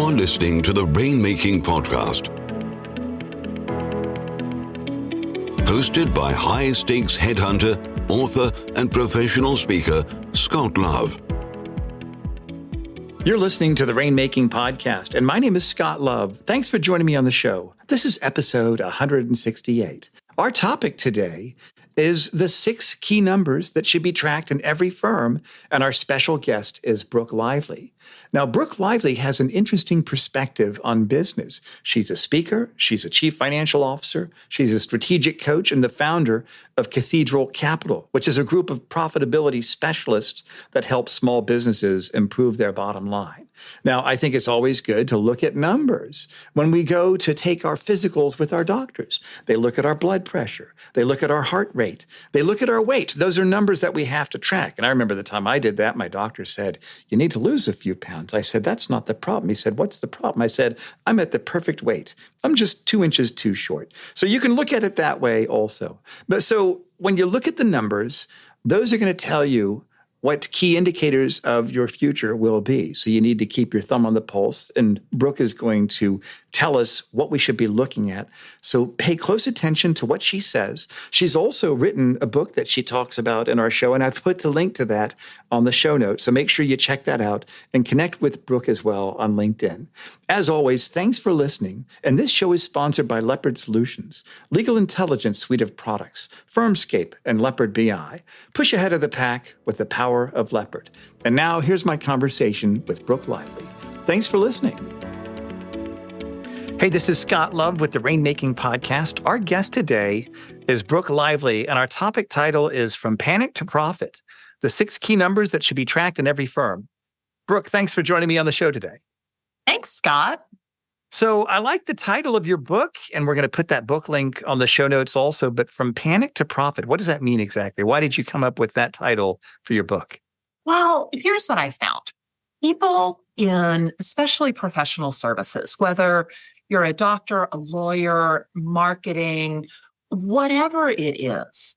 You're listening to the Rainmaking Podcast, hosted by high-stakes headhunter, author, and professional speaker, Scott Love. You're listening to the Rainmaking Podcast, and my name is Scott Love. Thanks for joining me on the show. This is episode 168. Our topic today is the 6 key numbers that should be tracked in every firm, and our special guest is Brooke Lively. Now, Brooke Lively has an interesting perspective on business. She's a speaker, she's a chief financial officer, she's a strategic coach, and the founder of Cathedral Capital, which is a group of profitability specialists that help small businesses improve their bottom line. Now, I think it's always good to look at numbers. When we go to take our physicals with our doctors, they look at our blood pressure, they look at our heart rate, they look at our weight. Those are numbers that we have to track. And I remember the time I did that, my doctor said, "You need to lose a few pounds." I said, "That's not the problem." He said, "What's the problem?" I said, "I'm at the perfect weight. I'm just 2 inches too short." So you can look at it that way also. But so when you look at the numbers, those are going to tell you what key indicators of your future will be. So you need to keep your thumb on the pulse, and Brooke is going to tell us what we should be looking at. So pay close attention to what she says. She's also written a book that she talks about in our show, and I've put the link to that on the show notes. So make sure you check that out and connect with Brooke as well on LinkedIn. As always, thanks for listening. And this show is sponsored by Leopard Solutions, legal intelligence suite of products, Firmscape, and Leopard BI. Push ahead of the pack with the power of Leopard. And now here's my conversation with Brooke Lively. Thanks for listening. Hey, this is Scott Love with the Rainmaking Podcast. Our guest today is Brooke Lively, and our topic title is From Panic to Profit, the 6 key numbers that should be tracked in every firm. Brooke, thanks for joining me on the show today. Thanks, Scott. So I like the title of your book, and we're going to put that book link on the show notes also, but From Panic to Profit, what does that mean exactly? Why did you come up with that title for your book? Well, here's what I found. People in especially professional services, whether you're a doctor, a lawyer, marketing, whatever it is,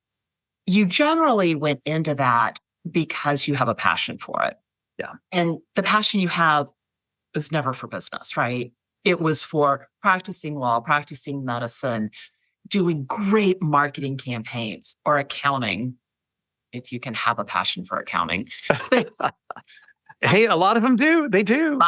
you generally went into that because you have a passion for it. Yeah. And the passion you have is never for business, right? It was for practicing law, practicing medicine, doing great marketing campaigns, or accounting, if you can have a passion for accounting. Hey, a lot of them do. They do.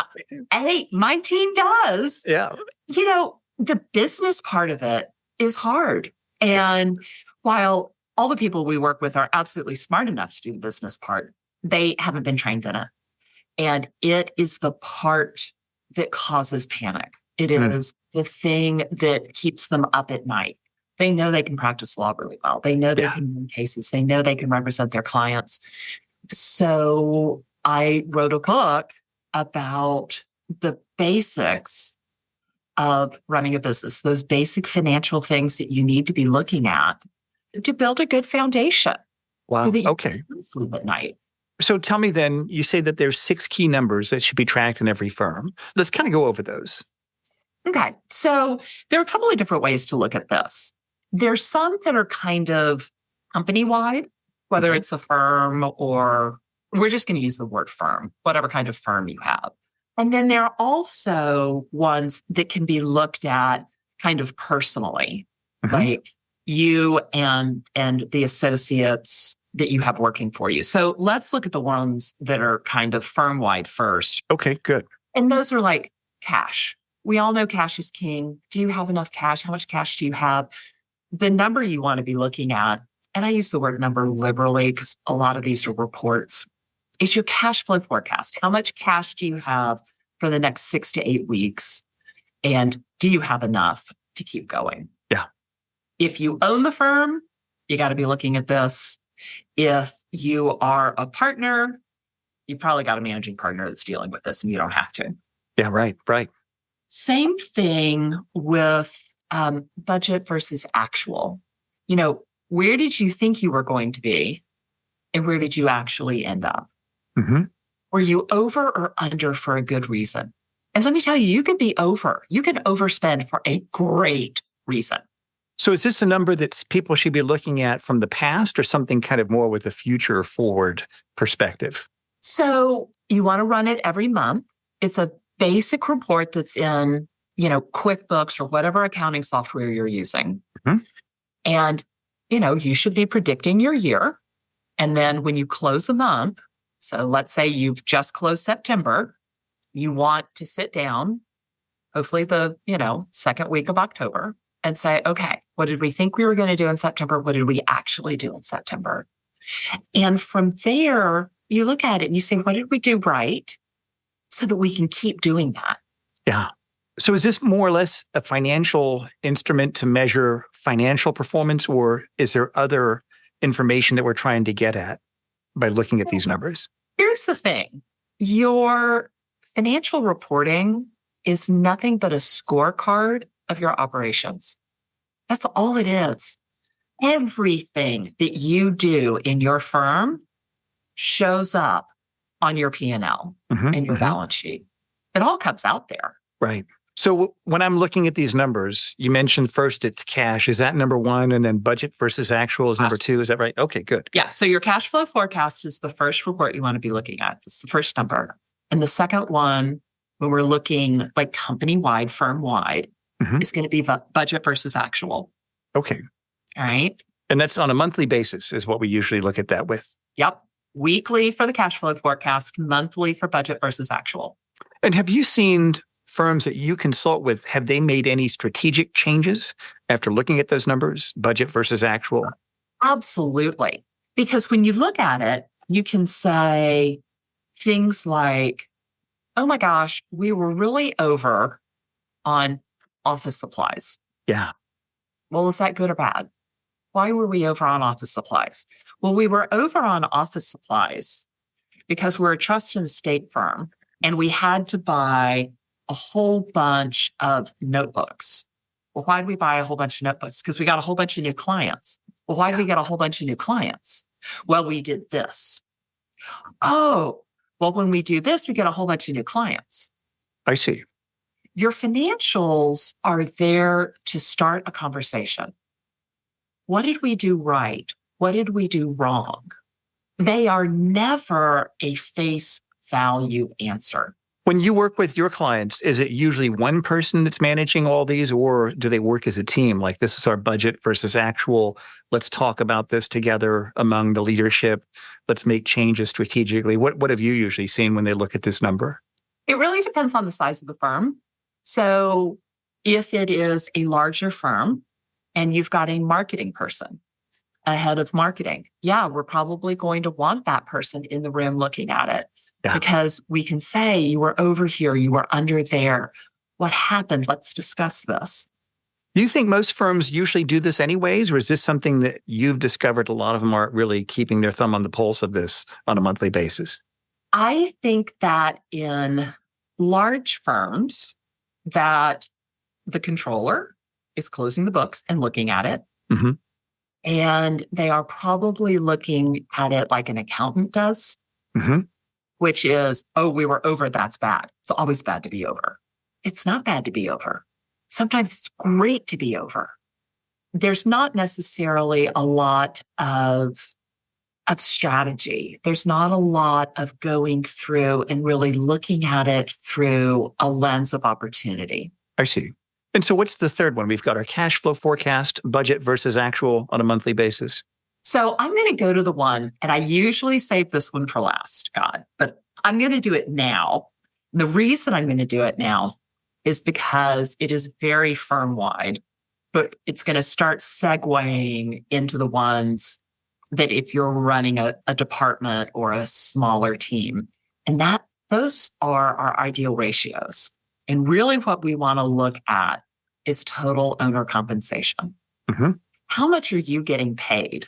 Hey, my team does. Yeah. You know, the business part of it is hard. And while all the people we work with are absolutely smart enough to do the business part, they haven't been trained in it. And it is the part that causes panic. It is the thing that keeps them up at night. They know they can practice law really well. They know they can win cases. They know they can represent their clients. So I wrote a book about the basics of running a business, those basic financial things that you need to be looking at to build a good foundation. Wow. So that you Okay. can sleep at night. So tell me then, you say that there's 6 key numbers that should be tracked in every firm. Let's kind of go over those. Okay. So there are a couple of different ways to look at this. There's some that are kind of company-wide, whether it's a firm or we're just going to use the word firm, whatever kind of firm you have. And then there are also ones that can be looked at kind of personally, like you and the associates that you have working for you. So let's look at the ones that are kind of firm-wide first. Okay, good. And those are like cash. We all know cash is king. Do you have enough cash? How much cash do you have? The number you want to be looking at, and I use the word number liberally because a lot of these are reports, is your cash flow forecast. How much cash do you have for the next 6 to 8 weeks? And do you have enough to keep going? Yeah. If you own the firm, you got to be looking at this. If you are a partner, you probably got a managing partner that's dealing with this and you don't have to. Yeah, right. Same thing with budget versus actual. You know, where did you think you were going to be and where did you actually end up? Were you over or under for a good reason? And let me tell you, you can be over. You can overspend for a great reason. So is this a number that people should be looking at from the past or something kind of more with a future forward perspective? So you want to run it every month. It's a basic report that's in, QuickBooks or whatever accounting software you're using. Mm-hmm. And, you should be predicting your year. And then when you close a month, so let's say you've just closed September, you want to sit down, hopefully the, second week of October, and say, okay, what did we think we were going to do in September? What did we actually do in September? And from there, you look at it and you say, what did we do right? So that we can keep doing that. Yeah. So is this more or less a financial instrument to measure financial performance, or is there other information that we're trying to get at by looking at these numbers? Here's the thing. Your financial reporting is nothing but a scorecard of your operations. That's all it is. Everything that you do in your firm shows up on your P&L and your balance sheet. It all comes out there. Right. So when I'm looking at these numbers, you mentioned first it's cash. Is that number one? And then budget versus actual is number two. Is that right? Okay, good. Yeah. So your cash flow forecast is the first report you want to be looking at. It's the first number. And the second one, when we're looking like company-wide, firm-wide, is going to be budget versus actual. Okay. All right. And that's on a monthly basis is what we usually look at that with. Yep. Weekly for the cash flow forecast, monthly for budget versus actual. And have you seen firms that you consult with, have they made any strategic changes after looking at those numbers, budget versus actual? Absolutely. Because when you look at it, you can say things like, oh my gosh, we were really over on office supplies. Yeah. Well, is that good or bad? Why were we over on office supplies? Well, we were over on office supplies because we're a trust and estate firm and we had to buy a whole bunch of notebooks. Well, why did we buy a whole bunch of notebooks? Because we got a whole bunch of new clients. Well, why did we get a whole bunch of new clients? Well, we did this. Oh, well, when we do this, we get a whole bunch of new clients. I see. Your financials are there to start a conversation. What did we do right? What did we do wrong? They are never a face value answer. When you work with your clients, is it usually one person that's managing all these, or do they work as a team? Like, this is our budget versus actual. Let's talk about this together among the leadership. Let's make changes strategically. What have you usually seen when they look at this number? It really depends on the size of the firm. So if it is a larger firm and you've got a marketing person, a head of marketing, yeah, we're probably going to want that person in the room looking at it. Yeah. Because we can say, you were over here, you were under there. What happened? Let's discuss this. Do you think most firms usually do this anyways, or is this something that you've discovered a lot of them aren't really keeping their thumb on the pulse of this on a monthly basis? I think that in large firms, that the controller is closing the books and looking at it. Mm-hmm. And they are probably looking at it like an accountant does. Mm-hmm. Which is, oh, we were over, that's bad. It's always bad to be over. It's not bad to be over. Sometimes it's great to be over. There's not necessarily a lot of strategy. There's not a lot of going through and really looking at it through a lens of opportunity. I see. And so what's the third one? We've got our cash flow forecast, budget versus actual on a monthly basis. So I'm going to go to the one, and I usually save this one for last, but I'm going to do it now. The reason I'm going to do it now is because it is very firm-wide, but it's going to start segueing into the ones that if you're running a department or a smaller team, and those are our ideal ratios. And really what we want to look at is total owner compensation. Mm-hmm. How much are you getting paid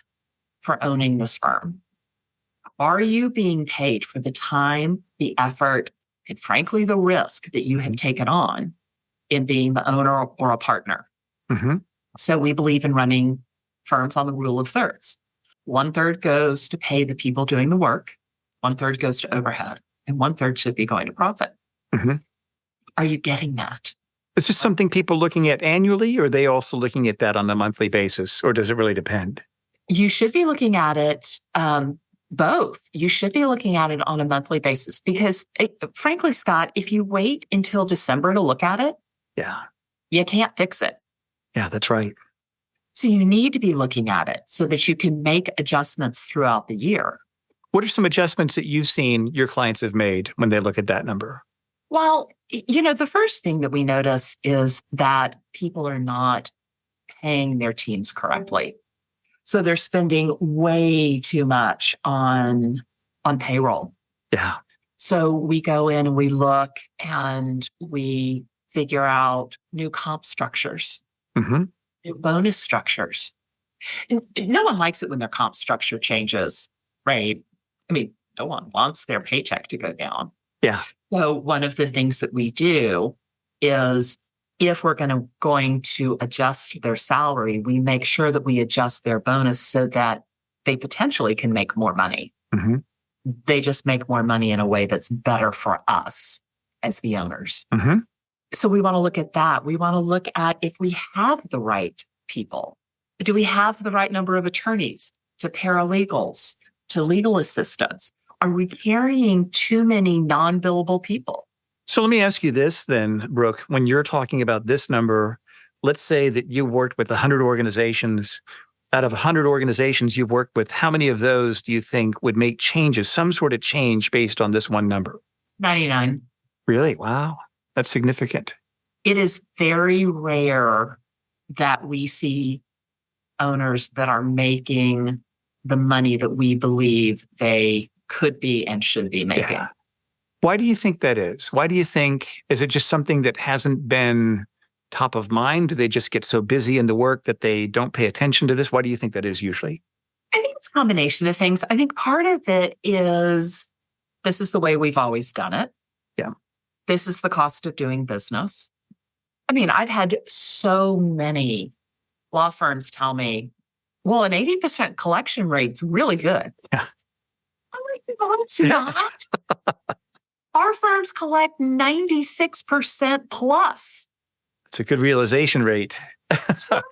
for owning this firm? Are you being paid for the time, the effort, and frankly, the risk that you have taken on in being the owner or a partner? Mm-hmm. So we believe in running firms on the rule of thirds. 1/3 goes to pay the people doing the work, 1/3 goes to overhead, and 1/3 should be going to profit. Mm-hmm. Are you getting that? Is this something people are looking at annually, or are they also looking at that on a monthly basis, or does it really depend? You should be looking at it Both. You should be looking at it on a monthly basis because, frankly, Scott, if you wait until December to look at it, you can't fix it. Yeah, that's right. So you need to be looking at it so that you can make adjustments throughout the year. What are some adjustments that you've seen your clients have made when they look at that number? Well, the first thing that we notice is that people are not paying their teams correctly. So they're spending way too much on payroll. Yeah. So we go in and we look and we figure out new comp structures, new bonus structures. And no one likes it when their comp structure changes, right? I mean, no one wants their paycheck to go down. Yeah. So one of the things that we do is if we're going to adjust their salary, we make sure that we adjust their bonus so that they potentially can make more money. They just make more money in a way that's better for us as the owners. So we want to look at that. We want to look at if we have the right people. Do we have the right number of attorneys, to paralegals, to legal assistants? Are we carrying too many non-billable people? So let me ask you this then, Brooke. When you're talking about this number, let's say that you worked with 100 organizations. Out of 100 organizations you've worked with, how many of those do you think would make changes, some sort of change based on this one number? 99. Really? Wow. That's significant. It is very rare that we see owners that are making the money that we believe they could be and should be making. Yeah. Why do you think that is? Why do you think, is it just something that hasn't been top of mind? Do they just get so busy in the work that they don't pay attention to this? Why do you think that is usually? I think it's a combination of things. I think part of it is this is the way we've always done it. Yeah. This is the cost of doing business. I mean, I've had so many law firms tell me, well, an 80% collection rate's really good. Yeah. I'm like, no, it's not. Our firms collect 96% plus. It's a good realization rate. Like, come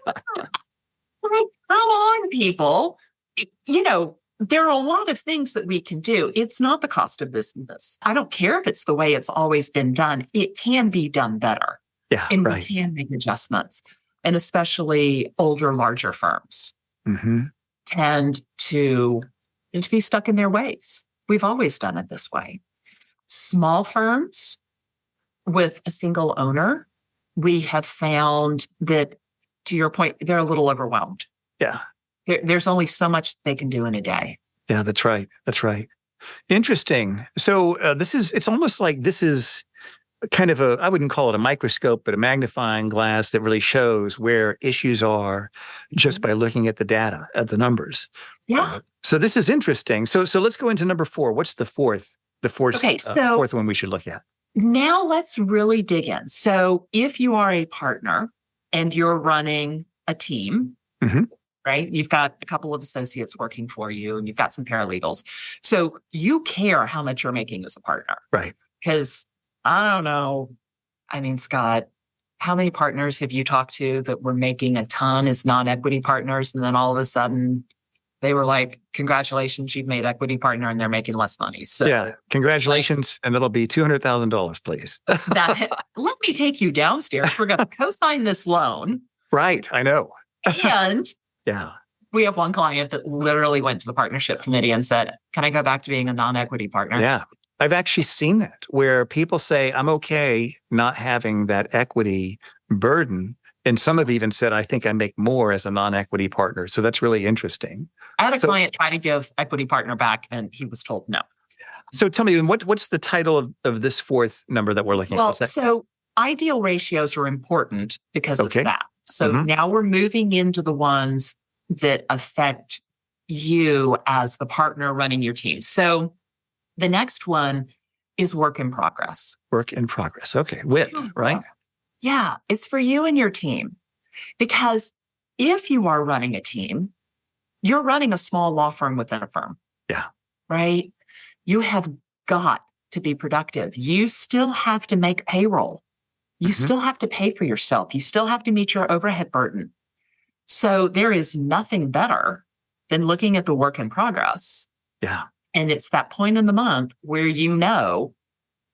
on, people. There are a lot of things that we can do. It's not the cost of business. I don't care if it's the way it's always been done. It can be done better. Yeah, and right. we can make adjustments. And especially older, larger firms tend to be stuck in their ways. We've always done it this way. Small firms with a single owner, we have found that, to your point, they're a little overwhelmed. Yeah. There's only so much they can do in a day. Yeah, that's right. That's right. Interesting. So it's almost like this is kind of I wouldn't call it a microscope, but a magnifying glass that really shows where issues are just by looking at the data, at the numbers. Yeah. So this is interesting. So let's go into number 4. What's the fourth? Okay, so fourth one we should look at. Now let's really dig in. So if you are a partner and you're running a team, right? You've got a couple of associates working for you and you've got some paralegals. So you care how much you're making as a partner. Right. Because I don't know. I mean, Scott, how many partners have you talked to that were making a ton as non-equity partners? And then all of a sudden they were like, congratulations, you've made equity partner and they're making less money. So yeah, congratulations. And that'll be $200,000, please. Let me take you downstairs. We're going to co-sign this loan. Right. I know. And yeah, we have one client that literally went to the partnership committee and said, can I go back to being a non-equity partner? Yeah. I've actually seen that where people say, I'm okay not having that equity burden. And some have even said, I think I make more as a non-equity partner. So that's really interesting. I had a client try to give equity partner back and he was told no. So tell me, what's the title of this fourth number that we're looking at? Well, so ideal ratios are important because of that. So now we're moving into the ones that affect you as the partner running your team. So the next one is work in progress. Work in progress. Okay. Right? Yeah. It's for you and your team. Because if you are running a team, you're running a small law firm within a firm. Yeah. Right? You have got to be productive. You still have to make payroll. You still have to pay for yourself. You still have to meet your overhead burden. So there is nothing better than looking at the work in progress. Yeah. And it's that point in the month where you know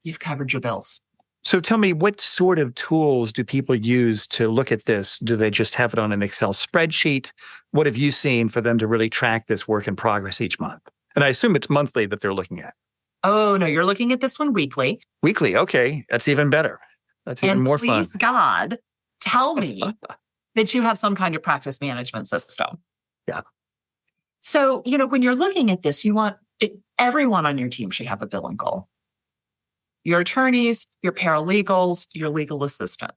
you've covered your bills. So tell me, what sort of tools do people use to look at this? Do they just have it on an Excel spreadsheet? What have you seen for them to really track this work in progress each month? And I assume it's monthly that they're looking at. Oh, no, you're looking at this one weekly. Weekly. Okay. That's even better. That's even more fun. Please, God, tell me that you have some kind of practice management system. Yeah. So, when you're looking at this, everyone on your team should have a billing goal. Your attorneys, your paralegals, your legal assistant.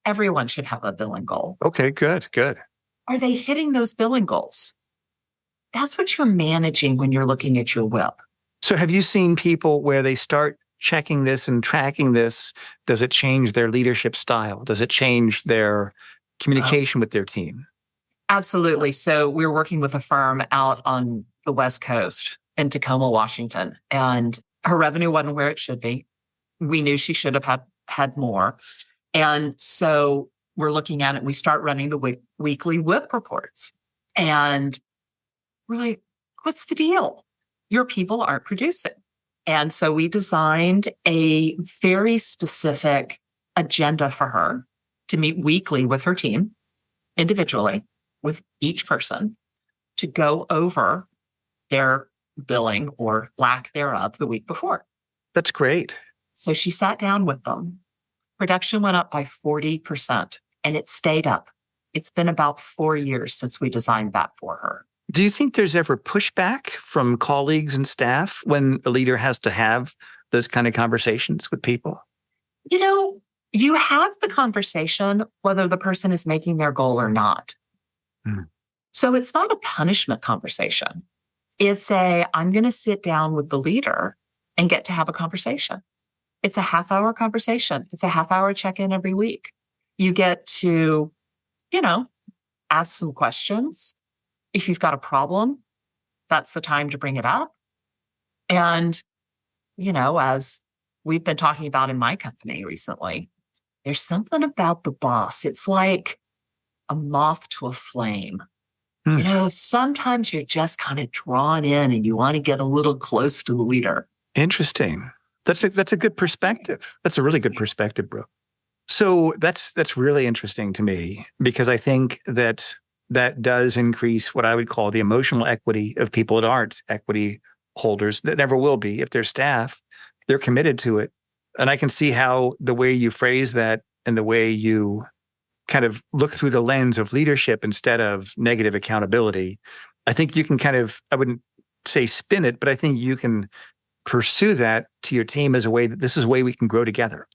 Everyone should have a billing goal. Okay, good. Are they hitting those billing goals? That's what you're managing when you're looking at your WIP. So have you seen people where they start checking this and tracking this? Does it change their leadership style? Does it change their communication with their team? Absolutely. So we're working with a firm out on the West Coast in Tacoma, Washington, and her revenue wasn't where it should be. We knew she should have had more. And so we're looking at it. We start running the weekly WIP reports. And we're like, what's the deal? Your people aren't producing. And so we designed a very specific agenda for her to meet weekly with her team, individually, with each person, to go over their billing or lack thereof the week before. That's great. So she sat down with them. Production went up by 40%, and it stayed up. It's been about 4 years since we designed that for her. Do you think there's ever pushback from colleagues and staff when a leader has to have those kind of conversations with people? You have the conversation whether the person is making their goal or not. So it's not a punishment conversation. It's I'm going to sit down with the leader and get to have a conversation. It's a half-hour conversation. It's a half-hour check-in every week. You get to, ask some questions. If you've got a problem, that's the time to bring it up. And, as we've been talking about in my company recently, there's something about the boss. It's like a moth to a flame. Sometimes you're just kind of drawn in and you want to get a little close to the leader. Interesting. That's a good perspective. That's a really good perspective, Brooke. So that's really interesting to me because I think that does increase what I would call the emotional equity of people that aren't equity holders, that never will be. If they're staff, they're committed to it. And I can see how the way you phrase that and the way you kind of look through the lens of leadership instead of negative accountability, I think you can I wouldn't say spin it, but I think you can pursue that to your team as a way that this is a way we can grow together.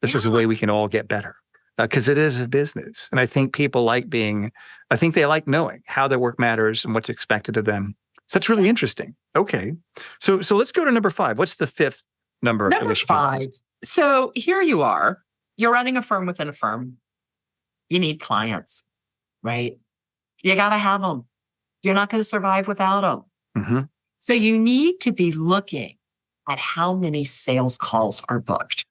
This is a way we can all get better because it is a business. And I think people they like knowing how their work matters and what's expected of them. So that's really interesting. Okay. So let's go to number 5. What's the 5th number? Number 5. So here you are. You're running a firm within a firm. You need clients, right? You got to have them. You're not going to survive without them. Mm-hmm. So you need to be looking at how many sales calls are booked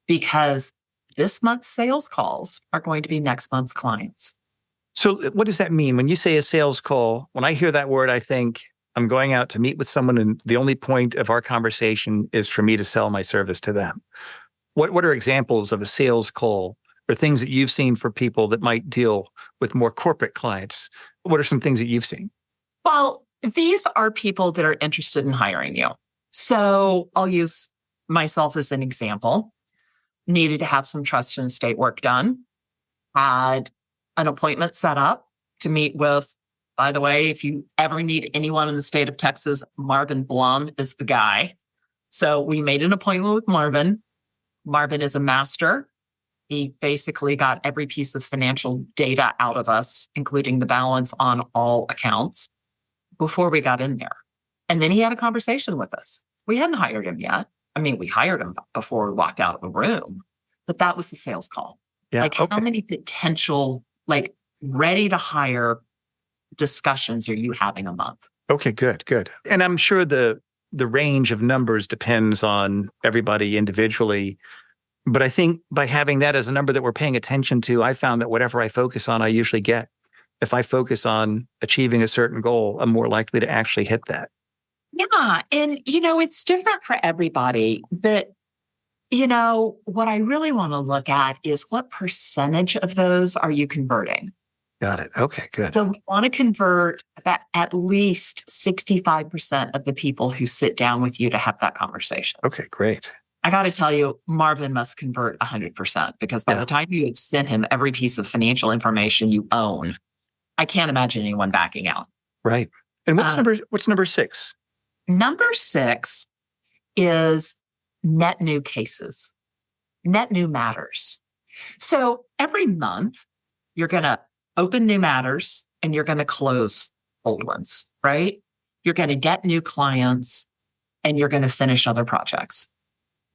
because this month's sales calls are going to be next month's clients. So what does that mean? When you say a sales call, when I hear that word, I think I'm going out to meet with someone and the only point of our conversation is for me to sell my service to them. What are examples of a sales call or things that you've seen for people that might deal with more corporate clients? What are some things that you've seen? Well, these are people that are interested in hiring you. So I'll use myself as an example. Needed to have some trust and estate work done. Had an appointment set up to meet with, by the way, if you ever need anyone in the state of Texas, Marvin Blum is the guy. So we made an appointment with Marvin. Marvin is a master. He basically got every piece of financial data out of us, including the balance on all accounts, before we got in there. And then he had a conversation with us. We hadn't hired him yet. I mean, we hired him before we walked out of the room, but that was the sales call. Yeah, how many potential, ready to hire discussions are you having a month? Okay, good. And I'm sure the range of numbers depends on everybody individually. But I think by having that as a number that we're paying attention to, I found that whatever I focus on, I usually get. If I focus on achieving a certain goal, I'm more likely to actually hit that. Yeah. And, it's different for everybody. But, what I really want to look at is what percentage of those are you converting? Got it. Okay, good. So we want to convert about at least 65% of the people who sit down with you to have that conversation. Okay, great. I got to tell you, Marvin must convert 100% because by the time you have sent him every piece of financial information you own, I can't imagine anyone backing out. Right. And what's number 6? Number 6 is net new cases, net new matters. So every month you're going to open new matters and you're going to close old ones, right? You're going to get new clients and you're going to finish other projects.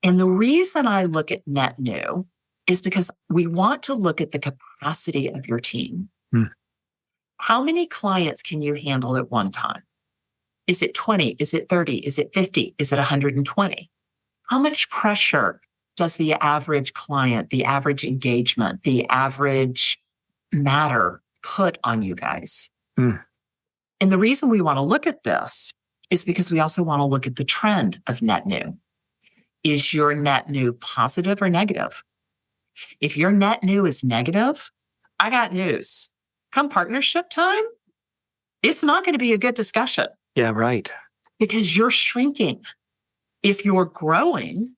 And the reason I look at net new is because we want to look at the capacity of your team. How many clients can you handle at one time? Is it 20? Is it 30? Is it 50? Is it 120? How much pressure does the average client, the average engagement, the average matter put on you guys? And the reason we want to look at this is because we also want to look at the trend of net new. Is your net new positive or negative? If your net new is negative, I got news. Come partnership time, it's not going to be a good discussion. Yeah, right. Because you're shrinking. If you're growing,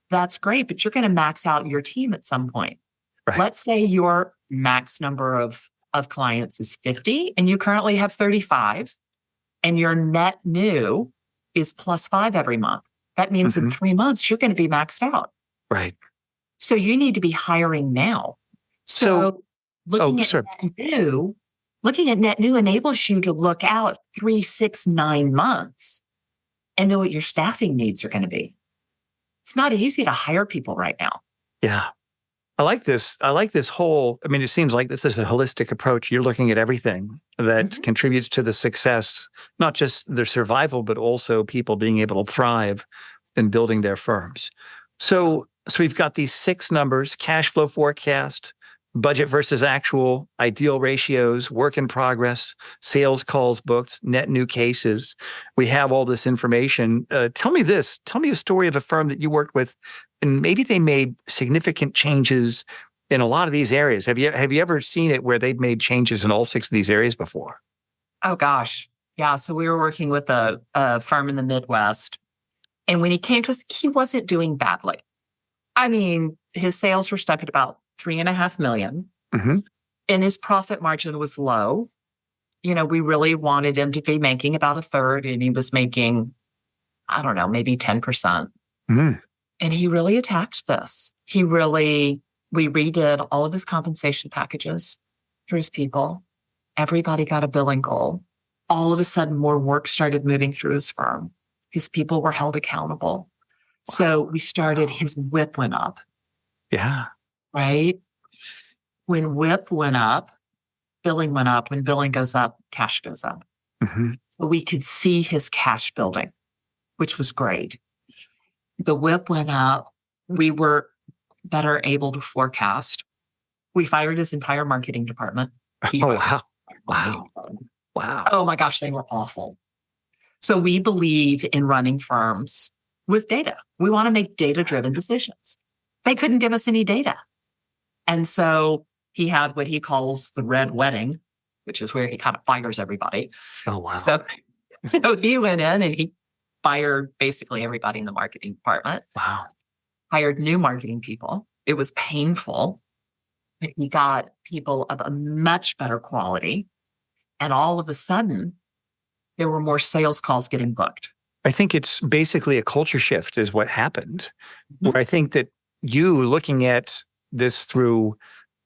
that's great, but you're going to max out your team at some point. Right. Let's say your max number of clients is 50 and you currently have 35 and your net new is +5 every month. That means in 3 months, you're going to be maxed out. Right. So you need to be hiring now. So looking at net new enables you to look out 3, 6, 9 months and know what your staffing needs are going to be. It's not easy to hire people right now. Yeah. I like this. It seems like this is a holistic approach. You're looking at everything that contributes to the success, not just their survival, but also people being able to thrive in building their firms. So we've got these 6 numbers: cash flow forecast, budget versus actual, ideal ratios, work in progress, sales calls booked, net new cases. We have all this information. Tell me a story of a firm that you worked with, and maybe they made significant changes in a lot of these areas. Have you ever seen it where they've made changes in all 6 of these areas before? Oh, gosh. Yeah. So we were working with a firm in the Midwest. And when he came to us, he wasn't doing badly. I mean, his sales were stuck at about $3.5 million. And his profit margin was low. We really wanted him to be making about 1/3, and he was making, I don't know, maybe 10%. And he really attacked this. We redid all of his compensation packages for his people. Everybody got a billing goal. All of a sudden, more work started moving through his firm. His people were held accountable. So we started, his WIP went up. Yeah. Right? When WIP went up, billing went up. When billing goes up, cash goes up. We could see his cash building, which was great. The WIP went up. We were better able to forecast. We fired his entire marketing department. Wow. Oh my gosh, they were awful. So we believe in running firms with data. We want to make data-driven decisions. They couldn't give us any data. And so he had what he calls the red wedding, which is where he kind of fires everybody. Oh, wow. So he went in and he fired basically everybody in the marketing department. Wow. Hired new marketing people. It was painful, but he got people of a much better quality. And all of a sudden, there were more sales calls getting booked. I think it's basically a culture shift is what happened. Where I think that you looking at this through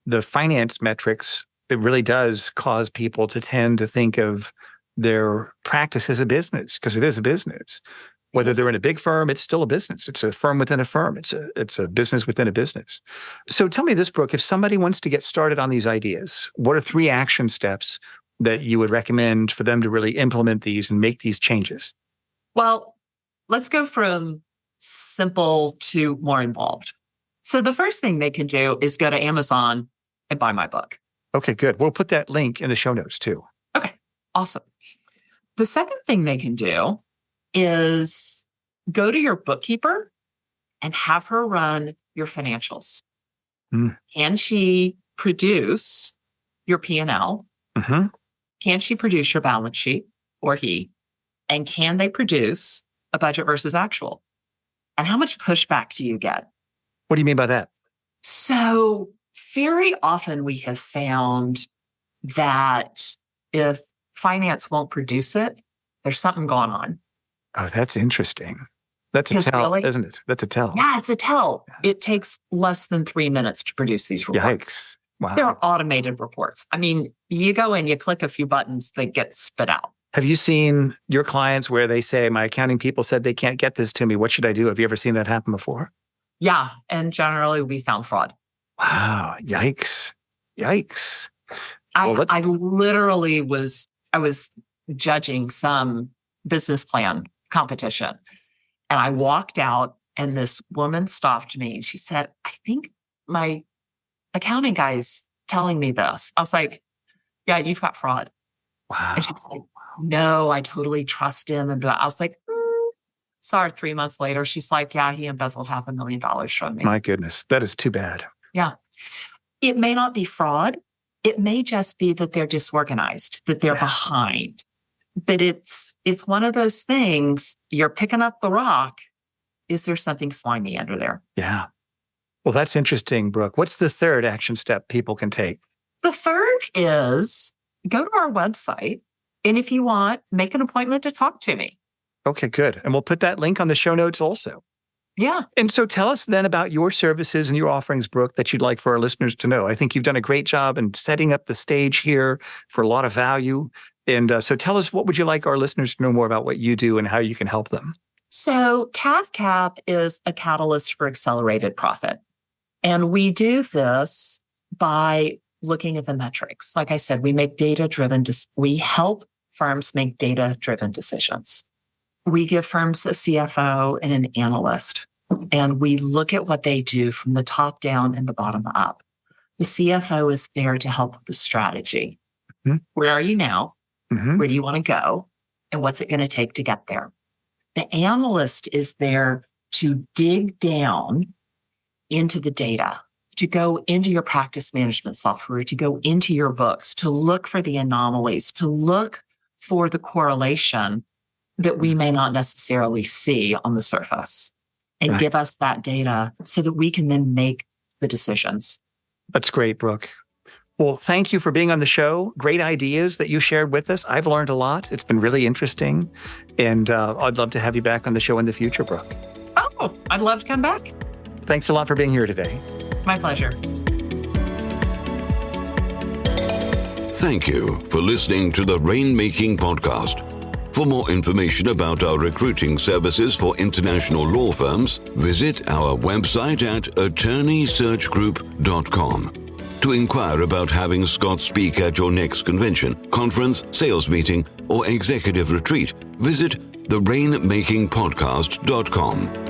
the finance metrics, it really does cause people to tend to think of their practice as a business, because it is a business. Whether they're in a big firm, it's still a business. It's a firm within a firm. It's a business within a business. So tell me this, Brooke, if somebody wants to get started on these ideas, what are 3 action steps that you would recommend for them to really implement these and make these changes? Well, let's go from simple to more involved. So the first thing they can do is go to Amazon and buy my book. Okay, good. We'll put that link in the show notes too. Okay, awesome. The second thing they can do is go to your bookkeeper and have her run your financials. Can she produce your P&L? Can she produce your balance sheet, or he? And can they produce a budget versus actual? And how much pushback do you get? What do you mean by that? So very often we have found that if finance won't produce it, there's something going on. Oh, that's interesting. That's a tell, isn't it? That's a tell. Yeah, it's a tell. It takes less than 3 minutes to produce these reports. Yikes. Wow. They're automated reports. I mean, you go in, you click a few buttons, they get spit out. Have you seen your clients where they say, my accounting people said they can't get this to me. What should I do? Have you ever seen that happen before? Yeah. And generally we found fraud. Wow. Yikes. Yikes. I literally was judging some business plan competition. And I walked out and this woman stopped me and she said, I think my accounting guy's telling me this. I was like, yeah, you've got fraud. Wow. And she was like, no, I totally trust him. And I was like, sorry, 3 months later, she's like, yeah, he embezzled $500,000 from me. My goodness, that is too bad. Yeah. It may not be fraud. It may just be that they're disorganized, that they're behind. But it's one of those things, you're picking up the rock. Is there something slimy under there? Yeah. Well, that's interesting, Brooke. What's the third action step people can take? The third is go to our website. And if you want, make an appointment to talk to me. Okay, good. And we'll put that link on the show notes also. Yeah. And so tell us then about your services and your offerings, Brooke, that you'd like for our listeners to know. I think you've done a great job in setting up the stage here for a lot of value. And so tell us, what would you like our listeners to know more about what you do and how you can help them? So CAFCAP is a catalyst for accelerated profit. And we do this by looking at the metrics. Like I said, we make we help firms make data-driven decisions. We give firms a CFO and an analyst, and we look at what they do from the top down and the bottom up. The CFO is there to help with the strategy. Where are you now? Where do you want to go? And what's it going to take to get there? The analyst is there to dig down into the data, to go into your practice management software, to go into your books, to look for the anomalies, to look for the correlation that we may not necessarily see on the surface, and give us that data so that we can then make the decisions. That's great, Brooke. Well, thank you for being on the show. Great ideas that you shared with us. I've learned a lot. It's been really interesting. And I'd love to have you back on the show in the future, Brooke. Oh, I'd love to come back. Thanks a lot for being here today. My pleasure. Thank you for listening to the Rainmaking Podcast. For more information about our recruiting services for international law firms, visit our website at attorneysearchgroup.com. To inquire about having Scott speak at your next convention, conference, sales meeting, or executive retreat, visit therainmakingpodcast.com.